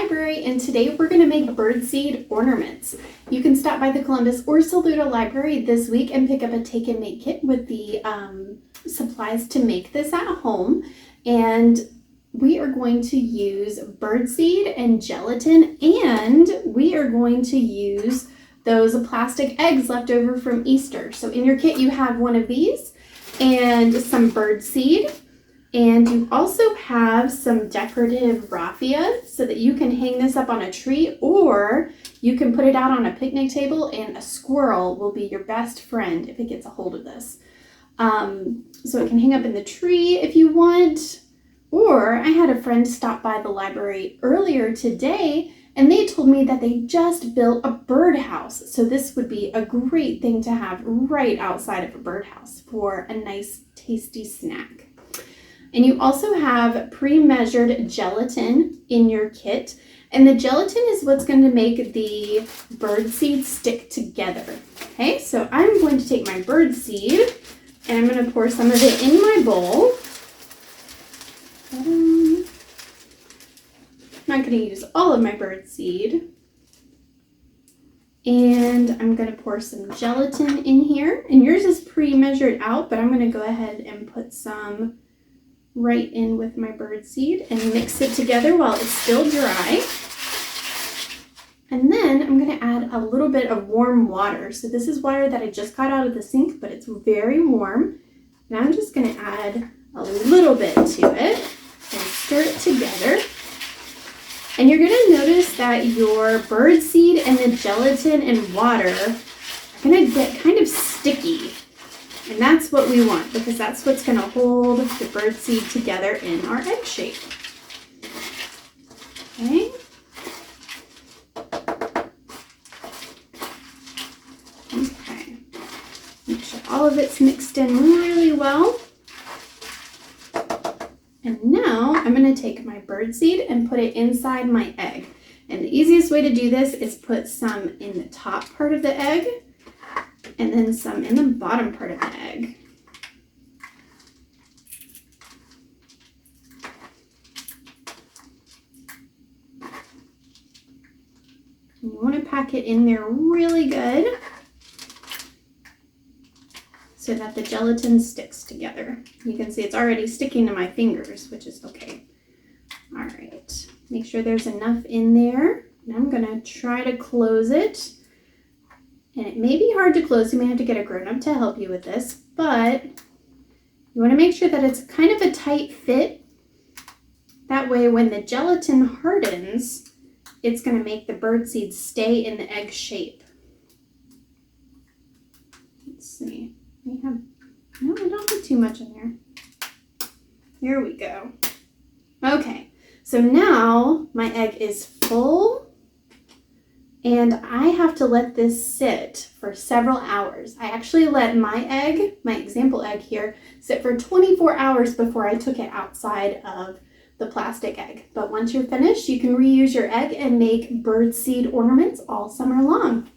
Library, and today we're going to make birdseed ornaments. You can stop by the Columbus or Saluda Library this week and pick up a take and make kit with the supplies to make this at home. And we are going to use birdseed and gelatin, and we are going to use those plastic eggs left over from Easter. So in your kit you have one of these and some birdseed. And you also have some decorative raffia so that you can hang this up on a tree, or you can put it out on a picnic table and a squirrel will be your best friend if it gets a hold of this. So it can hang up in the tree if you want. Or I had a friend stop by the library earlier today and they told me that they just built a birdhouse. So this would be a great thing to have right outside of a birdhouse for a nice tasty snack. And you also have pre-measured gelatin in your kit. And the gelatin is what's going to make the birdseed stick together. Okay, so I'm going to take my birdseed and I'm going to pour some of it in my bowl. I'm not going to use all of my birdseed. And I'm going to pour some gelatin in here. And yours is pre-measured out, but I'm going to go ahead and put some right in with my birdseed and mix it together while it's still dry. And then I'm going to add a little bit of warm water. So this is water that I just got out of the sink, but it's very warm. And I'm just going to add a little bit to it and stir it together. And you're going to notice that your birdseed and the gelatin and water are going to get kind of sticky. And that's what we want, because that's what's going to hold the birdseed together in our egg shape. Okay. Okay. Make sure all of it's mixed in really well. And now I'm going to take my birdseed and put it inside my egg. And the easiest way to do this is put some in the top part of the egg and then some in the bottom part of the egg. And you want to pack it in there really good so that the gelatin sticks together. You can see it's already sticking to my fingers, which is okay. All right, make sure there's enough in there. And I'm gonna try to close it. And it may be hard to close. You may have to get a grown-up to help you with this, but you want to make sure that it's kind of a tight fit. That way, when the gelatin hardens, it's going to make the birdseed stay in the egg shape. Let's see. We have, no, I don't have too much in there. Here we go. Okay, so now my egg is full. And I have to let this sit for several hours. I actually let my egg, my example egg here, sit for 24 hours before I took it outside of the plastic egg. But once you're finished, you can reuse your egg and make birdseed ornaments all summer long.